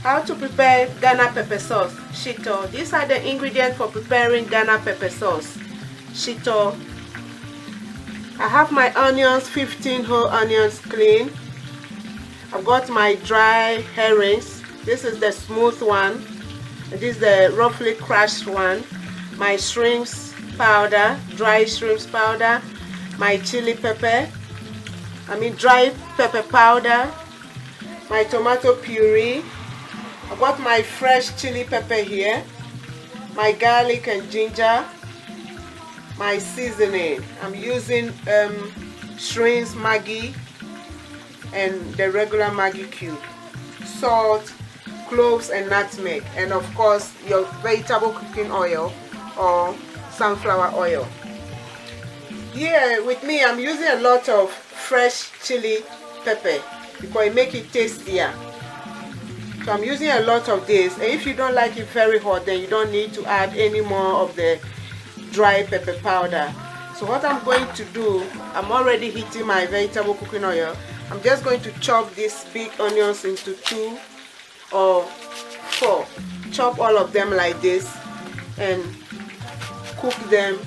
How to prepare Ghana pepper sauce, Shito. These are the ingredients for preparing Ghana pepper sauce, Shito. I have my onions, 15 whole onions clean. I've got my dry herrings. This is the smooth one. This is the roughly crushed one. My shrimps powder, dry shrimps powder. My chili pepper, dry pepper powder. My tomato puree. I've got my fresh chili pepper here. My garlic and ginger. My seasoning. I'm using shrimps Maggi and the regular Maggi cube. Salt, cloves and nutmeg, and of course your vegetable cooking oil or sunflower oil. Here with me I'm using a lot of fresh chili pepper because it makes it tastier. So I'm using a lot of this, and if you don't like it very hot, then you don't need to add any more of the dry pepper powder. So what I'm going to do, I'm already heating my vegetable cooking oil. I'm just going to chop these big onions into 2 or 4. Chop all of them like this and cook them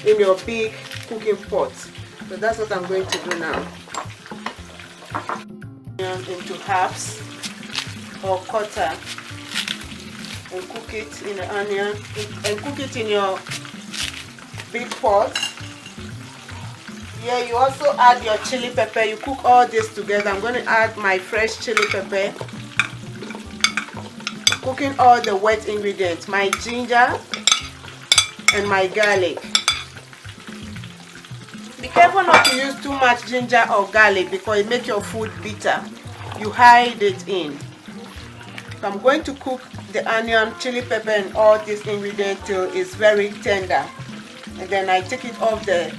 in your big cooking pot. So that's what I'm going to do now. Onion into halves or quarter and cook it in the onion and cook it in your big pot. Here you also add your chili pepper. You cook all this together. I'm going to add my fresh chili pepper. Cooking all the wet ingredients, my ginger and my garlic. Be careful not to use too much ginger or garlic because it makes your food bitter. You hide it in. So I'm going to cook the onion, chili pepper and all these ingredients till it's very tender. And then I take it off the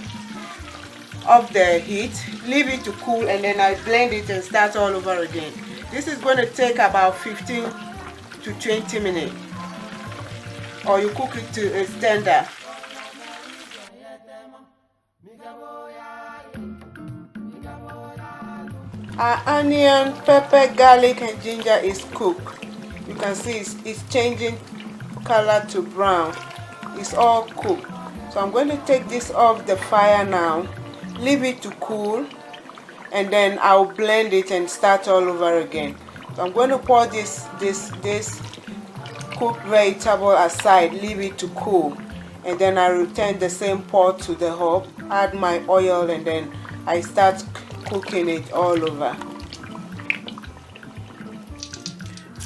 heat, leave it to cool, and then I blend it and start all over again. This is going to take about 15 to 20 minutes, or you cook it till it's tender. Our onion, pepper, garlic and ginger is cooked. You can see it's changing color to brown. It's all cooked. So I'm going to take this off the fire now, leave it to cool, and then I'll blend it and start all over again. So I'm going to pour this cooked vegetable aside, leave it to cool, and then I return the same pot to the hob, add my oil, and then I start cooking it all over.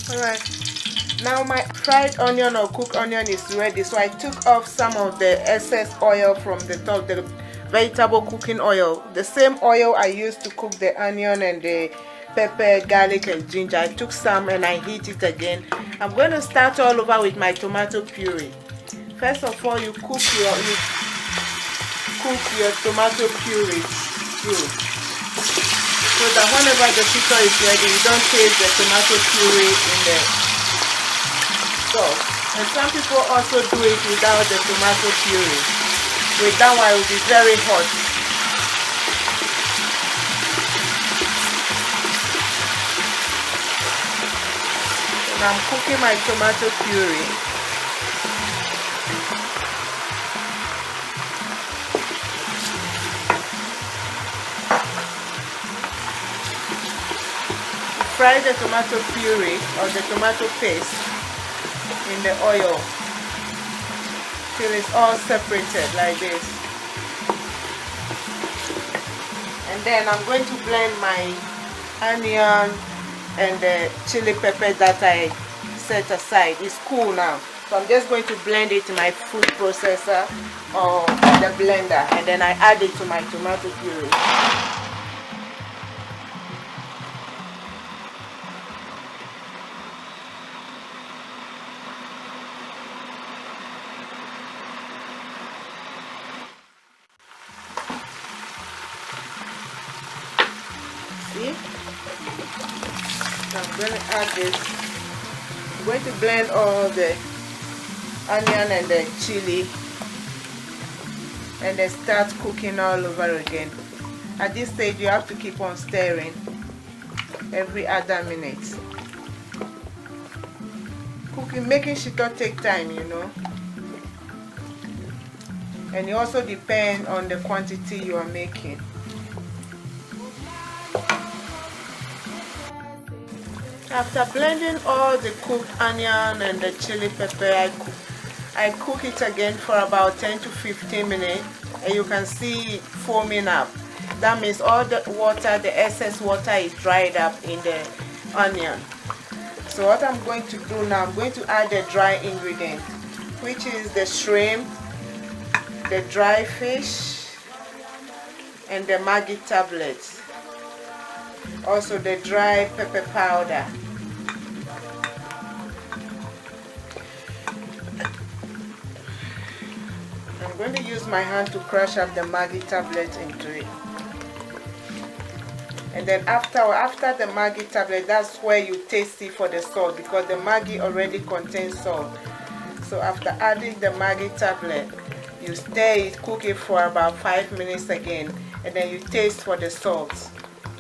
Alright, now my fried onion or cooked onion is ready. So I took off some of the excess oil from the top, the vegetable cooking oil, the same oil I used to cook the onion and the pepper, garlic and ginger. I took some and I heat it again. I'm going to start all over with my tomato puree. First of all, you cook your tomato puree through, so that whenever the shito is ready, you don't taste the tomato puree in the sauce. And some people also do it without the tomato puree. With that one, it will be very hot. And I'm cooking my tomato puree. Fry the tomato puree or the tomato paste in the oil till it's all separated like this. And then I'm going to blend my onion and the chili pepper that I set aside. It's cool now. So I'm just going to blend it in my food processor or the blender, and then I add it to my tomato puree. See? So I'm going to add this. I'm going to blend all the onion and the chili and then start cooking all over again. At this stage you have to keep on stirring every other minute. making shito take time, you know. And it also depends on the quantity you are making. After blending all the cooked onion and the chili pepper, I cook it again for about 10 to 15 minutes, and you can see it foaming up. That means all the water, the excess water is dried up in the onion. So what I'm going to do now, I'm going to add the dry ingredient, which is the shrimp, the dry fish, and the Maggi tablets. Also the dry pepper powder. I'm going to use my hand to crush up the Maggi tablet into it. And then after the Maggi tablet, that's where you taste it for the salt, because the Maggi already contains salt. So after adding the Maggi tablet, you stir it, cook it for about 5 minutes again, and then you taste for the salt.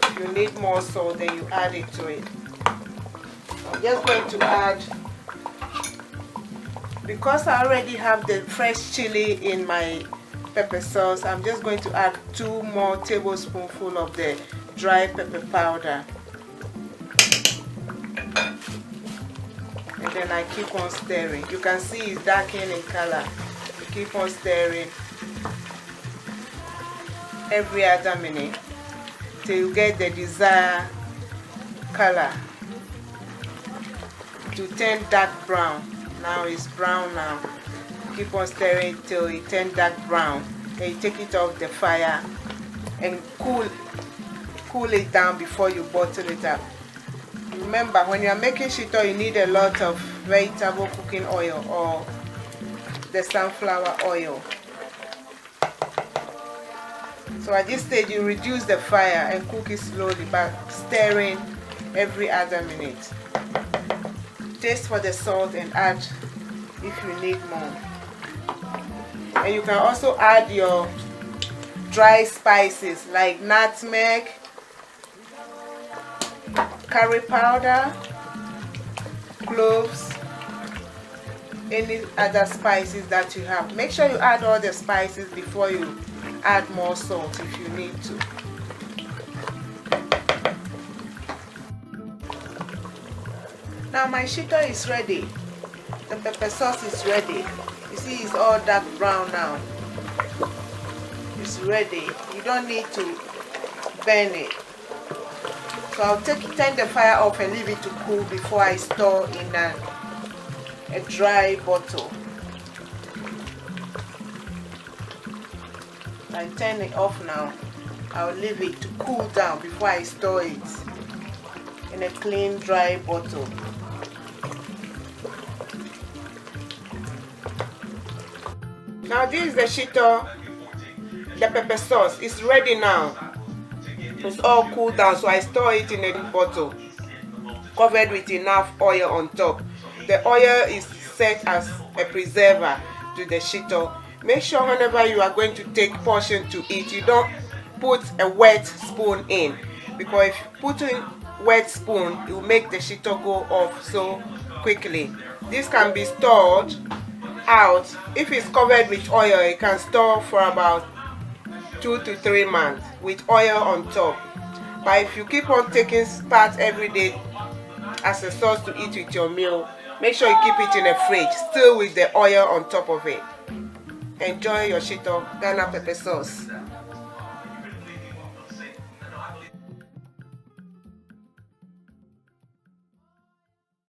If you need more salt, then you add it to it. I'm just going to add, because I already have the fresh chili in my pepper sauce, I'm just going to add 2 more tablespoonfuls of the dry pepper powder. And then I keep on stirring. You can see it's darkening in color. You keep on stirring every other minute till you get the desired color to turn dark brown. Now it's brown now. Keep on stirring till it turns dark brown. Then you take it off the fire and cool it down before you bottle it up. Remember, when you are making shito, you need a lot of vegetable cooking oil or the sunflower oil. So at this stage, you reduce the fire and cook it slowly by stirring every other minute. Taste for the salt and add if you need more. And you can also add your dry spices like nutmeg, curry powder, cloves, any other spices that you have. Make sure you add all the spices before you add more salt if you need to. Now my shito is ready. The pepper sauce is ready. You see it's all dark brown now. It's ready. You don't need to burn it. So I'll turn the fire off and leave it to cool before I store in a dry bottle. I turn it off now. I'll leave it to cool down before I store it in a clean dry bottle. Now this is the shito, the pepper sauce. It's ready now. It's all cooled down, so I store it in a bottle covered with enough oil on top. The oil is set as a preserver to the shito. Make sure whenever you are going to take portion to eat, you don't put a wet spoon in, because if you put in wet spoon, it will make the shito go off so quickly. This can be stored out. If it's covered with oil, it can store for about 2 to 3 months with oil on top. But if you keep on taking part every day as a sauce to eat with your meal, make sure you keep it in the fridge, still with the oil on top of it. Enjoy your shito Ghana pepper sauce.